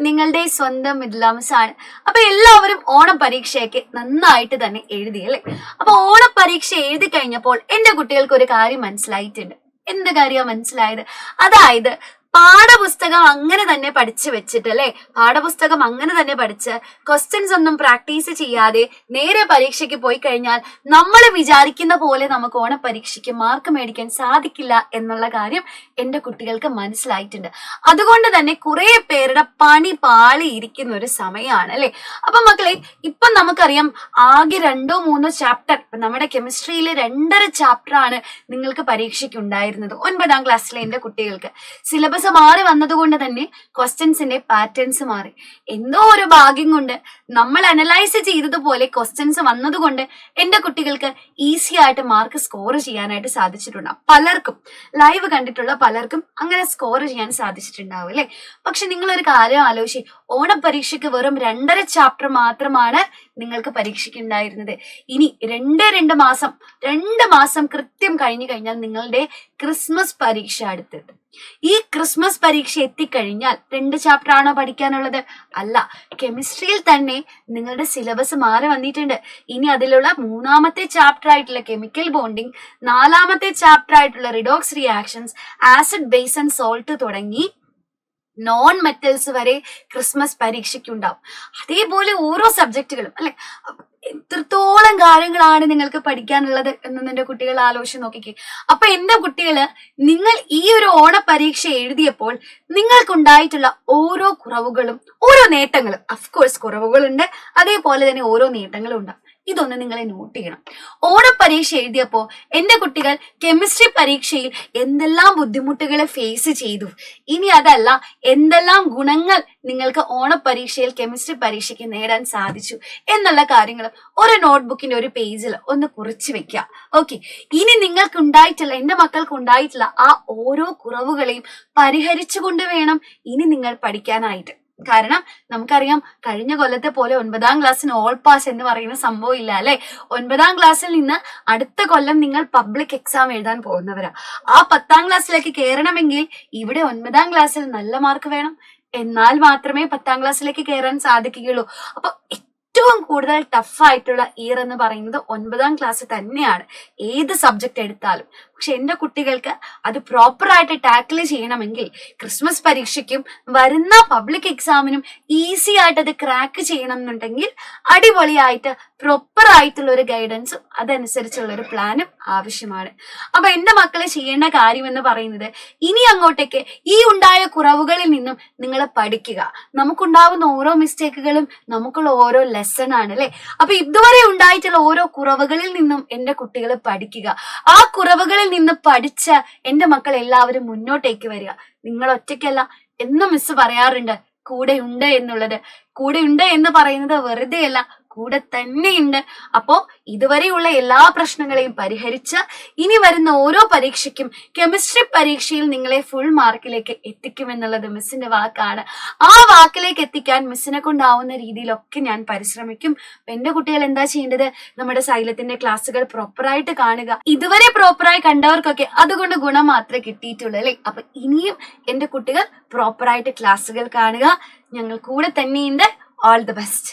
നിങ്ങളുടെ സ്വന്തം മിഥുലാംസ് ആണ്. അപ്പൊ എല്ലാവരും ഓണം പരീക്ഷയൊക്കെ നന്നായിട്ട് തന്നെ എഴുതി അല്ലേ? അപ്പൊ ഓണം പരീക്ഷ എഴുതി കഴിഞ്ഞപ്പോൾ എന്റെ കുട്ടികൾക്ക് ഒരു കാര്യം മനസ്സിലായിട്ടുണ്ട്. എന്ത് കാര്യമാണ് മനസ്സിലായത്? അതായത് പാഠപുസ്തകം അങ്ങനെ തന്നെ പഠിച്ചു വെച്ചിട്ട് അല്ലെ, പാഠപുസ്തകം അങ്ങനെ തന്നെ പഠിച്ച് ക്വസ്റ്റ്യൻസ് ഒന്നും പ്രാക്ടീസ് ചെയ്യാതെ നേരെ പരീക്ഷയ്ക്ക് പോയി കഴിഞ്ഞാൽ നമ്മൾ വിചാരിക്കുന്ന പോലെ നമുക്ക് ഓണപരീക്ഷയ്ക്ക് മാർക്ക് മേടിക്കാൻ സാധിക്കില്ല എന്നുള്ള കാര്യം എന്റെ കുട്ടികൾക്ക് മനസ്സിലായിട്ടുണ്ട്. അതുകൊണ്ട് തന്നെ കുറെ പേരുടെ പണി പാളിയിരിക്കുന്ന ഒരു സമയമാണ് അല്ലെ. അപ്പൊ മക്കളെ, ഇപ്പൊ നമുക്കറിയാം ആകെ 2-3 ചാപ്റ്റർ, നമ്മുടെ കെമിസ്ട്രിയിലെ 2.5 ചാപ്റ്റർ ആണ് നിങ്ങൾക്ക് പരീക്ഷയ്ക്ക് ഉണ്ടായിരുന്നത് 9ാം ക്ലാസ്സിലെ എന്റെ കുട്ടികൾക്ക്. സിലബസ് മാറി വന്നതുകൊണ്ട് തന്നെ ക്വസ്റ്റ്യൻസിന്റെ പാറ്റേൺസ് മാറി. എന്തോ ഒരു ഭാഗ്യം കൊണ്ട് നമ്മൾ അനലൈസ് ചെയ്തതുപോലെ ക്വസ്റ്റ്യൻസ് വന്നതുകൊണ്ട് എന്റെ കുട്ടികൾക്ക് ഈസി ആയിട്ട് മാർക്ക് സ്കോർ ചെയ്യാനായിട്ട് സാധിച്ചിട്ടുണ്ട്. പലർക്കും, ലൈവ് കണ്ടിട്ടുള്ള പലർക്കും അങ്ങനെ സ്കോർ ചെയ്യാൻ സാധിച്ചിട്ടുണ്ടാവും അല്ലെ. പക്ഷെ നിങ്ങളൊരു കാര്യം ആലോചിച്ച്, ഓണപരീക്ഷയ്ക്ക് വെറും 2.5 ചാപ്റ്റർ മാത്രമാണ് നിങ്ങൾക്ക് പരീക്ഷയ്ക്ക് ഉണ്ടായിരുന്നത്. ഇനി 2 മാസം കൃത്യം കഴിഞ്ഞു കഴിഞ്ഞാൽ നിങ്ങളുടെ ക്രിസ്മസ് പരീക്ഷ അടുത്തത്. ഈ ക്രിസ്മസ് പരീക്ഷ എത്തിക്കഴിഞ്ഞാൽ 2 ചാപ്റ്റർ ആണോ പഠിക്കാനുള്ളത്? അല്ല, കെമിസ്ട്രിയിൽ തന്നെ നിങ്ങളുടെ സിലബസ് മാറി വന്നിട്ടുണ്ട്. ഇനി അതിലുള്ള 3ാമത്തെ ചാപ്റ്റർ ആയിട്ടുള്ള കെമിക്കൽ ബോണ്ടിങ്, 4ാമത്തെ ചാപ്റ്റർ ആയിട്ടുള്ള redox reactions, acid base and salt തുടങ്ങി നോൺ മെറ്റൽസ് വരെ ക്രിസ്മസ് പരീക്ഷയ്ക്ക് ഉണ്ടാവും. അതേപോലെ ഓരോ സബ്ജക്റ്റുകളും അല്ലെ, എത്രത്തോളം കാര്യങ്ങളാണ് നിങ്ങൾക്ക് പഠിക്കാനുള്ളത് എന്ന് എന്റെ കുട്ടികൾ ആലോചിച്ച് നോക്കിക്കേ. അപ്പൊ എന്റെ കുട്ടികള്, നിങ്ങൾ ഈ ഒരു ഓണപരീക്ഷ എഴുതിയപ്പോൾ നിങ്ങൾക്കുണ്ടായിട്ടുള്ള ഓരോ കുറവുകളും ഓരോ നേട്ടങ്ങളും, അഫ്കോഴ്സ് കുറവുകളുണ്ട്, അതേപോലെ തന്നെ ഓരോ നേട്ടങ്ങളും ഉണ്ടാവും. ഇതൊന്ന് നിങ്ങളെ നോട്ട് ചെയ്യണം. ഓണപരീക്ഷ എഴുതിയപ്പോ എന്റെ കുട്ടികൾ കെമിസ്ട്രി പരീക്ഷയിൽ എന്തെല്ലാം ബുദ്ധിമുട്ടുകൾ ഫേസ് ചെയ്തു, ഇനി അതല്ല എന്തെല്ലാം ഗുണങ്ങൾ നിങ്ങൾക്ക് ഓണപരീക്ഷയിൽ കെമിസ്ട്രി പരീക്ഷയ്ക്ക് നേടാൻ സാധിച്ചു എന്നുള്ള കാര്യങ്ങൾ ഒരു നോട്ട്ബുക്കിന്റെ ഒരു പേജിൽ ഒന്ന് കുറിച്ച് വെക്കുക. ഓക്കെ, ഇനി നിങ്ങൾക്ക് ഉണ്ടായിട്ടുള്ള, എന്റെ മക്കൾക്ക് ഉണ്ടായിട്ടുള്ള ആ ഓരോ കുറവുകളെയും പരിഹരിച്ചുകൊണ്ട് വേണം ഇനി നിങ്ങൾ പഠിക്കാനായിട്ട്. കാരണം നമുക്കറിയാം, കഴിഞ്ഞ കൊല്ലത്തെ പോലെ 9ാം ക്ലാസ്സിന് ഓൾ പാസ് എന്ന് പറയുന്ന സംഭവം ഇല്ല അല്ലെ. 9ാം ക്ലാസ്സിൽ നിന്ന് അടുത്ത കൊല്ലം നിങ്ങൾ പബ്ലിക് എക്സാം എഴുതാൻ പോകുന്നവരാ. ആ 10ാം ക്ലാസ്സിലേക്ക് കയറണമെങ്കിൽ ഇവിടെ 9ാം ക്ലാസ്സിൽ നല്ല മാർക്ക് വേണം. എന്നാൽ മാത്രമേ 10ാം ക്ലാസ്സിലേക്ക് കയറാൻ സാധിക്കുകയുള്ളൂ. അപ്പൊ ഏറ്റവും കൂടുതൽ ടഫായിട്ടുള്ള ഇയർ എന്ന് പറയുന്നത് 9ാം ക്ലാസ് തന്നെയാണ്, ഏത് സബ്ജക്ട് എടുത്താലും. പക്ഷെ എന്റെ കുട്ടികൾക്ക് അത് പ്രോപ്പറായിട്ട് ടാക്കിൾ ചെയ്യണമെങ്കിൽ ക്രിസ്മസ് പരീക്ഷയ്ക്കും വരുന്ന പബ്ലിക് എക്സാമിനും ഈസി ആയിട്ട് അത് ക്രാക്ക് ചെയ്യണം എന്നുണ്ടെങ്കിൽ അടിപൊളിയായിട്ട് പ്രോപ്പർ ആയിട്ടുള്ള ഒരു ഗൈഡൻസും അതനുസരിച്ചുള്ള ഒരു പ്ലാനും ആവശ്യമാണ്. അപ്പൊ എന്റെ മക്കളെ ചെയ്യേണ്ട കാര്യം എന്ന് പറയുന്നത്, ഇനി അങ്ങോട്ടേക്ക് ഈ ഉണ്ടായ കുറവുകളിൽ നിന്നും നിങ്ങൾ പഠിക്കുക. നമുക്കുണ്ടാവുന്ന ഓരോ മിസ്റ്റേക്കുകളും നമുക്കുള്ള ഓരോ ലെസൺ ആണ് അല്ലെ. അപ്പൊ ഇതുവരെ ഉണ്ടായിട്ടുള്ള ഓരോ കുറവുകളിൽ നിന്നും എന്റെ കുട്ടികൾ പഠിക്കുക. ആ കുറവുകളിൽ നിന്ന് പഠിച്ച എന്റെ മക്കൾ എല്ലാവരും മുന്നോട്ടേക്ക് വരിക. നിങ്ങൾ ഒറ്റയ്ക്കല്ല. എന്നും മിസ് പറയാറുണ്ട്, കൂടെയുണ്ട് എന്നുള്ളത്. കൂടെയുണ്ട് എന്ന് പറയുന്നത് വെറുതെ അല്ല, കൂടെ തന്നെയുണ്ട്. അപ്പോ ഇതുവരെയുള്ള എല്ലാ പ്രശ്നങ്ങളെയും പരിഹരിച്ച് ഇനി വരുന്ന ഓരോ പരീക്ഷയ്ക്കും കെമിസ്ട്രി പരീക്ഷയിൽ നിങ്ങളെ ഫുൾ മാർക്കിലേക്ക് എത്തിക്കുമെന്നുള്ളത് മിസ്സിന്റെ വാക്കാണ്. ആ വാക്കിലേക്ക് എത്തിക്കാൻ മിസ്സിനെ കൊണ്ടാവുന്ന രീതിയിലൊക്കെ ഞാൻ പരിശ്രമിക്കും. എന്റെ കുട്ടികൾ എന്താ ചെയ്യേണ്ടത്? നമ്മുടെ സൈലത്തിന്റെ ക്ലാസ്സുകൾ പ്രോപ്പറായിട്ട് കാണുക. ഇതുവരെ പ്രോപ്പറായി കണ്ടവർക്കൊക്കെ അതുകൊണ്ട് ഗുണം മാത്രമേ കിട്ടിയിട്ടുള്ളൂ അല്ലെ. അപ്പൊ ഇനിയും എന്റെ കുട്ടികൾ പ്രോപ്പറായിട്ട് ക്ലാസ്സുകൾ കാണുക. ഞങ്ങൾ കൂടെ തന്നെയുണ്ട്. All the best.